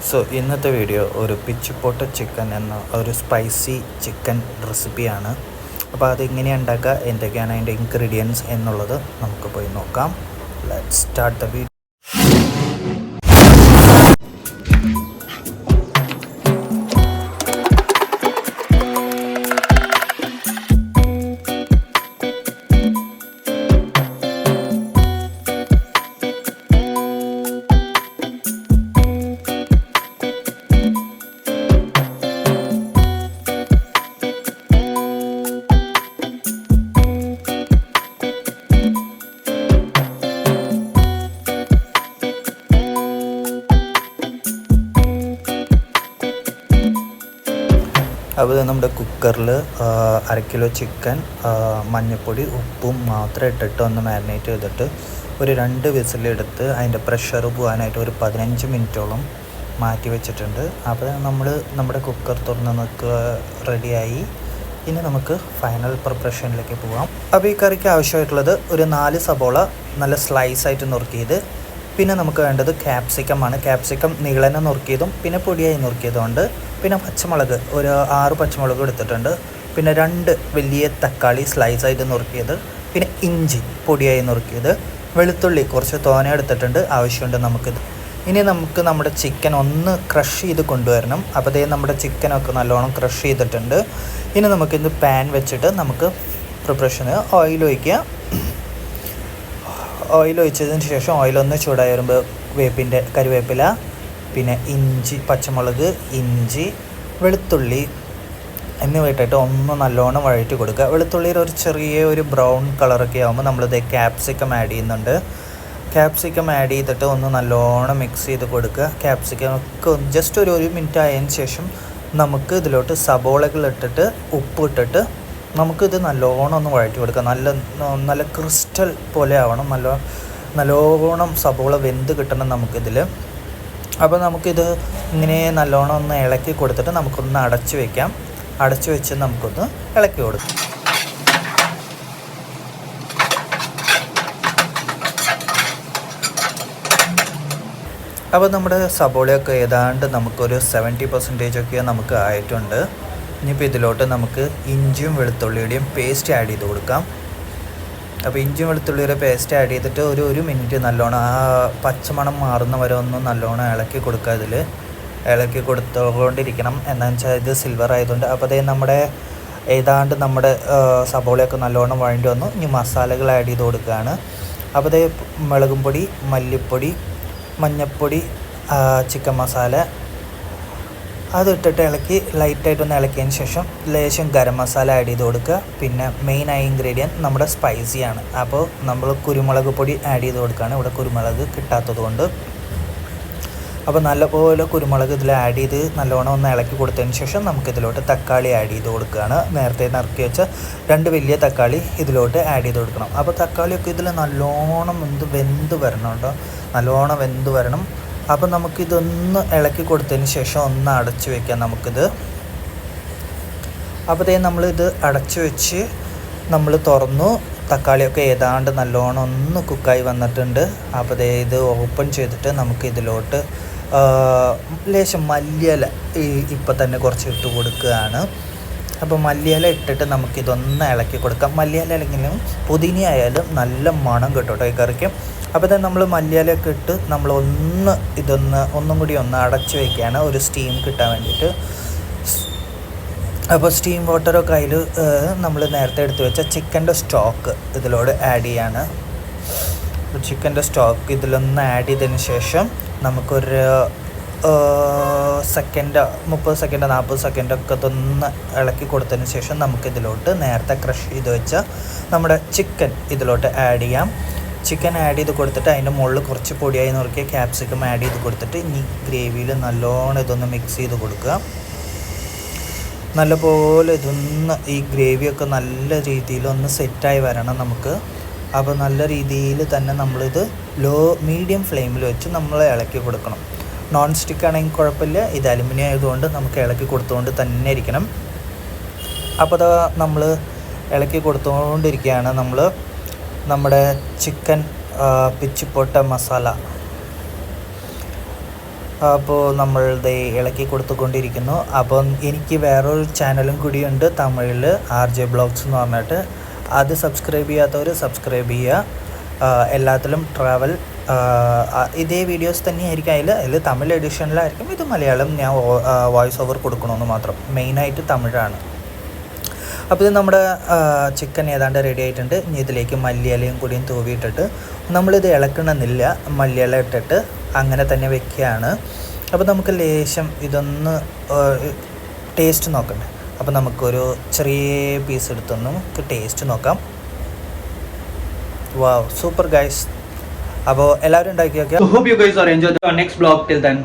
So ഇന്നത്തെ video ഒരു പിച്ചിപ്പോട്ട chicken എന്ന ഒരു സ്പൈസി ചിക്കൻ റെസിപ്പിയാണ്. അപ്പോൾ അതെങ്ങനെയാണ് ഉണ്ടാക്കുക, എന്തൊക്കെയാണ് അതിൻ്റെ ഇൻഗ്രീഡിയൻസ് എന്നുള്ളത് നമുക്ക് പോയി നോക്കാം. Let's start the video. അപ്പോൾ നമ്മുടെ കുക്കറിൽ 1/2 കിലോ ചിക്കൻ മഞ്ഞൾപ്പൊടി ഉപ്പും മാത്രം ഇട്ടിട്ട് ഒന്ന് മാരിനേറ്റ് ചെയ്തിട്ട് ഒരു 2 വിസിലെടുത്ത് അതിൻ്റെ പ്രഷർ പോകാനായിട്ട് ഒരു 15 മിനിറ്റോളം മാറ്റി വെച്ചിട്ടുണ്ട്. അപ്പോൾ നമ്മുടെ കുക്കർ തുറന്ന് നമുക്ക് റെഡിയായി. ഇനി നമുക്ക് ഫൈനൽ പ്രിപ്പറേഷനിലേക്ക് പോകാം. അപ്പോൾ ഈ കറിക്ക് ആവശ്യമായിട്ടുള്ളത് ഒരു 4 സബോള നല്ല സ്ലൈസായിട്ട് നുറുക്കിയത്, പിന്നെ നമുക്ക് വേണ്ടത് ക്യാപ്സിക്കമാണ്. ക്യാപ്സിക്കം നീളനെ നുറുക്കിയതും പിന്നെ പൊടിയായി നുറുക്കിയതുകൊണ്ട്, പിന്നെ പച്ചമുളക് ഒരു 6 പച്ചമുളക് എടുത്തിട്ടുണ്ട്, പിന്നെ 2 വലിയ തക്കാളി സ്ലൈസായിട്ട് നുറുക്കിയത്, പിന്നെ ഇഞ്ചി പൊടിയായി നുറുക്കിയത്, വെളുത്തുള്ളി കുറച്ച് തോനെ എടുത്തിട്ടുണ്ട്, ആവശ്യമുണ്ട് നമുക്കിത്. ഇനി നമുക്ക് നമ്മുടെ ചിക്കൻ ഒന്ന് ക്രഷ് ചെയ്ത് കൊണ്ടുവരണം. അപ്പോൾ നമ്മുടെ ചിക്കനൊക്കെ നല്ലോണം ക്രഷ് ചെയ്തിട്ടുണ്ട്. ഇനി നമുക്കിത് പാൻ വെച്ചിട്ട് നമുക്ക് പ്രിപ്പറേഷന് ഓയിൽ ഒഴിക്കുക. ഓയിൽ ഒഴിച്ചതിന് ശേഷം ഓയിലൊന്ന് ചൂടായി വരുമ്പോൾ കറിവേപ്പില, പിന്നെ ഇഞ്ചി, പച്ചമുളക്, ഇഞ്ചി, വെളുത്തുള്ളി എന്നിവ ഇട്ടിട്ട് ഒന്ന് നല്ലോണം വഴറ്റി കൊടുക്കുക. വെളുത്തുള്ളിയിൽ ഒരു ചെറിയ ബ്രൗൺ കളറൊക്കെ ആകുമ്പോൾ നമ്മളിത് ക്യാപ്സിക്കം ആഡ് ചെയ്യുന്നുണ്ട്. ക്യാപ്സിക്കം ആഡ് ചെയ്തിട്ട് ഒന്ന് നല്ലോണം മിക്സ് ചെയ്ത് കൊടുക്കുക. ക്യാപ്സിക്കം ഒക്കെ ജസ്റ്റ് ഒരു മിനിറ്റ് ആയതിന് ശേഷം നമുക്ക് ഇതിലോട്ട് സബോളകൾ ഇട്ടിട്ട് ഉപ്പ് ഇട്ടിട്ട് നമുക്കിത് നല്ലോണം ഒന്ന് വഴറ്റി കൊടുക്കുക. നല്ല ക്രിസ്റ്റൽ പോലെ ആവണം, നല്ലോണം സബോള വെന്ത് കിട്ടണം നമുക്കിതിൽ. അപ്പോൾ നമുക്കിത് ഇങ്ങനെ നല്ലോണം ഒന്ന് ഇളക്കി കൊടുത്തിട്ട് നമുക്കൊന്ന് അടച്ചു വയ്ക്കാം. അടച്ചു വെച്ച് നമുക്കൊന്ന് ഇളക്കി കൊടുക്കാം. അപ്പോൾ നമ്മുടെ സബോളയൊക്കെ ഏതാണ്ട് നമുക്കൊരു 70% ഒക്കെ നമുക്ക് ആയിട്ടുണ്ട്. ഇനിയിപ്പോൾ ഇതിലോട്ട് നമുക്ക് ഇഞ്ചിയും വെളുത്തുള്ളിയുടെയും പേസ്റ്റ് ആഡ് ചെയ്ത് കൊടുക്കാം. അപ്പോൾ ഇഞ്ചിയും വെളുത്തുള്ളിയുടെ പേസ്റ്റ് ആഡ് ചെയ്തിട്ട് ഒരു മിനിറ്റ് നല്ലോണം ആ പച്ചമണം മാറുന്ന വരെ ഒന്ന് നല്ലോണം ഇളക്കി കൊടുക്കുക. ഇതിൽ ഇളക്കി കൊടുത്തുകൊണ്ടിരിക്കണം. എന്താണെന്ന് വെച്ചാൽ ഇത് സിൽവർ ആയതുകൊണ്ട്. അപ്പോൾ ഏതാണ്ട് നമ്മുടെ സബോളയൊക്കെ നല്ലോണം വഴണ്ടി വന്നു. ഇനി മസാലകൾ ആഡ് ചെയ്ത് കൊടുക്കുകയാണ്. അപ്പോൾ മുളകും പൊടി, മല്ലിപ്പൊടി, മഞ്ഞൾപ്പൊടി, ചിക്കൻ മസാല അതിട്ടിട്ട് ഇളക്കി ലൈറ്റായിട്ടൊന്ന് ഇളക്കിയതിന് ശേഷം ലേശം ഗരം മസാല ആഡ് ചെയ്ത് കൊടുക്കുക. പിന്നെ മെയിനായ ഇൻഗ്രീഡിയൻറ്റ് നമ്മുടെ സ്പൈസിയാണ്. അപ്പോൾ നമ്മൾ കുരുമുളക് പൊടി ആഡ് ചെയ്ത് കൊടുക്കുകയാണ്. ഇവിടെ കുരുമുളക് കിട്ടാത്തത് കൊണ്ട്. അപ്പോൾ നല്ലപോലെ കുരുമുളക് ഇതിൽ ആഡ് ചെയ്ത് നല്ലോണം ഒന്ന് ഇളക്കി കൊടുത്തതിന് ശേഷം നമുക്കിതിലോട്ട് തക്കാളി ആഡ് ചെയ്ത് കൊടുക്കുകയാണ്. നേരത്തെ നറുക്കി വെച്ച 2 വലിയ തക്കാളി ഇതിലോട്ട് ആഡ് ചെയ്ത് കൊടുക്കണം. അപ്പോൾ തക്കാളിയൊക്കെ ഇതിൽ നല്ലോണം വെന്ത് വരണം കേട്ടോ, നല്ലോണം വെന്ത് വരണം. അപ്പോൾ നമുക്കിതൊന്ന് ഇളക്കി കൊടുത്തതിന് ശേഷം ഒന്ന് അടച്ചു വയ്ക്കാം നമുക്കിത്. അപ്പോൾ നമ്മളിത് അടച്ചു വെച്ച് നമ്മൾ തുറന്നു. തക്കാളിയൊക്കെ ഏതാണ്ട് നല്ലോണം ഒന്ന് കുക്കായി വന്നിട്ടുണ്ട്. അപ്പോൾ ഇത് ഓപ്പൺ ചെയ്തിട്ട് നമുക്കിതിലോട്ട് ലേശം മല്ലിയില ഇപ്പം തന്നെ കുറച്ച് ഇട്ട് കൊടുക്കുകയാണ്. അപ്പോൾ മല്ലിയില ഇട്ടിട്ട് നമുക്കിതൊന്ന് ഇളക്കി കൊടുക്കാം. മല്ലിയില അല്ലെങ്കിലും പുതിന ആയാലും നല്ല മണം കിട്ടും കേട്ടോ ഈ കറിക്ക്. അപ്പോൾ നമ്മൾ മല്ലിയിലൊക്കെ ഇട്ട് നമ്മൾ ഒന്നും കൂടി ഒന്ന് അടച്ചു വയ്ക്കുകയാണ് ഒരു സ്റ്റീം കിട്ടാൻ വേണ്ടിയിട്ട്. അപ്പോൾ സ്റ്റീം വാട്ടറൊക്കെ അതിൽ നമ്മൾ നേരത്തെ എടുത്ത് വെച്ച ചിക്കൻ്റെ സ്റ്റോക്ക് ഇതിലോട് ആഡ് ചെയ്യാണ്. ചിക്കൻ്റെ സ്റ്റോക്ക് ഇതിലൊന്ന് ആഡ് ചെയ്തതിന് ശേഷം നമുക്കൊരു 30 സെക്കൻഡ് 40 സെക്കൻഡൊക്കെ ഇതൊന്ന് ഇളക്കി കൊടുത്തതിന് ശേഷം നമുക്കിതിലോട്ട് നേരത്തെ ക്രഷ് ചെയ്ത് വെച്ച നമ്മുടെ ചിക്കൻ ഇതിലോട്ട് ആഡ് ചെയ്യാം. ചിക്കൻ ആഡ് ചെയ്ത് കൊടുത്തിട്ട് അതിൻ്റെ മുകളിൽ കുറച്ച് പൊടിയായി നുറുക്കിയ ക്യാപ്സിക്കം ആഡ് ചെയ്ത് കൊടുത്തിട്ട് ഇനി ഗ്രേവിയിൽ നല്ലോണം ഇതൊന്ന് മിക്സ് ചെയ്ത് കൊടുക്കുക. നല്ലപോലെ ഈ ഗ്രേവിയൊക്കെ നല്ല രീതിയിലൊന്ന് സെറ്റായി വരണം നമുക്ക്. അപ്പോൾ നല്ല രീതിയിൽ തന്നെ നമ്മളിത് മീഡിയം ഫ്ലെയിമിൽ വെച്ച് നമ്മൾ ഇളക്കി കൊടുക്കണം. നോൺ സ്റ്റിക്ക് ആണെങ്കിൽ കുഴപ്പമില്ല, ഇത് അലുമിനിയം ആയതുകൊണ്ട് നമുക്ക് ഇളക്കി കൊടുത്തുകൊണ്ട് തന്നെ ഇരിക്കണം. അപ്പോൾ നമ്മൾ ഇളക്കി കൊടുത്തുകൊണ്ടിരിക്കുകയാണ് നമ്മുടെ ചിക്കൻ പിച്ചിപ്പോട്ട മസാല അപ്പോൾ നമ്മൾ ദേ ഇളക്കി കൊടുത്തുകൊണ്ടിരിക്കുന്നു. അപ്പം എനിക്ക് വേറൊരു ചാനലും കൂടിയുണ്ട് തമിഴിൽ, RJ Vlogs എന്ന് പറഞ്ഞിട്ട്. അത് സബ്സ്ക്രൈബ് ചെയ്യാത്തവർ സബ്സ്ക്രൈബ് ചെയ്യുക. എല്ലാത്തിലും ട്രാവൽ ഇതേ വീഡിയോസ് തന്നെയായിരിക്കും. അതിൽ തമിഴ് എഡിഷനിലായിരിക്കും. ഇത് മലയാളം ഞാൻ വോയിസ് ഓവർ കൊടുക്കണമെന്ന് മാത്രം. മെയിനായിട്ട് തമിഴാണ്. അപ്പോൾ ഇത് നമ്മുടെ ചിക്കൻ ഏതാണ്ട് റെഡി ആയിട്ടുണ്ട്. ഇനി ഇതിലേക്ക് മല്ലിയിലയും കൂടിയും തൂവിയിട്ടിട്ട് നമ്മളിത് ഇളക്കണമെന്നില്ല. മല്ലിയില ഇട്ടിട്ട് അങ്ങനെ തന്നെ വെക്കുകയാണ്. അപ്പോൾ നമുക്ക് ലേശം ഇതൊന്ന് ടേസ്റ്റ് നോക്കണ്ടേ. അപ്പോൾ നമുക്കൊരു ചെറിയ പീസ് എടുത്തൊന്ന് നമുക്ക് ടേസ്റ്റ് നോക്കാം. വാവ്, സൂപ്പർ ഗൈസ്. അപ്പോൾ എല്ലാവരും ഉണ്ടാക്കി നോക്കിയാൽ. So hope you guys are enjoying the next vlog. Till then.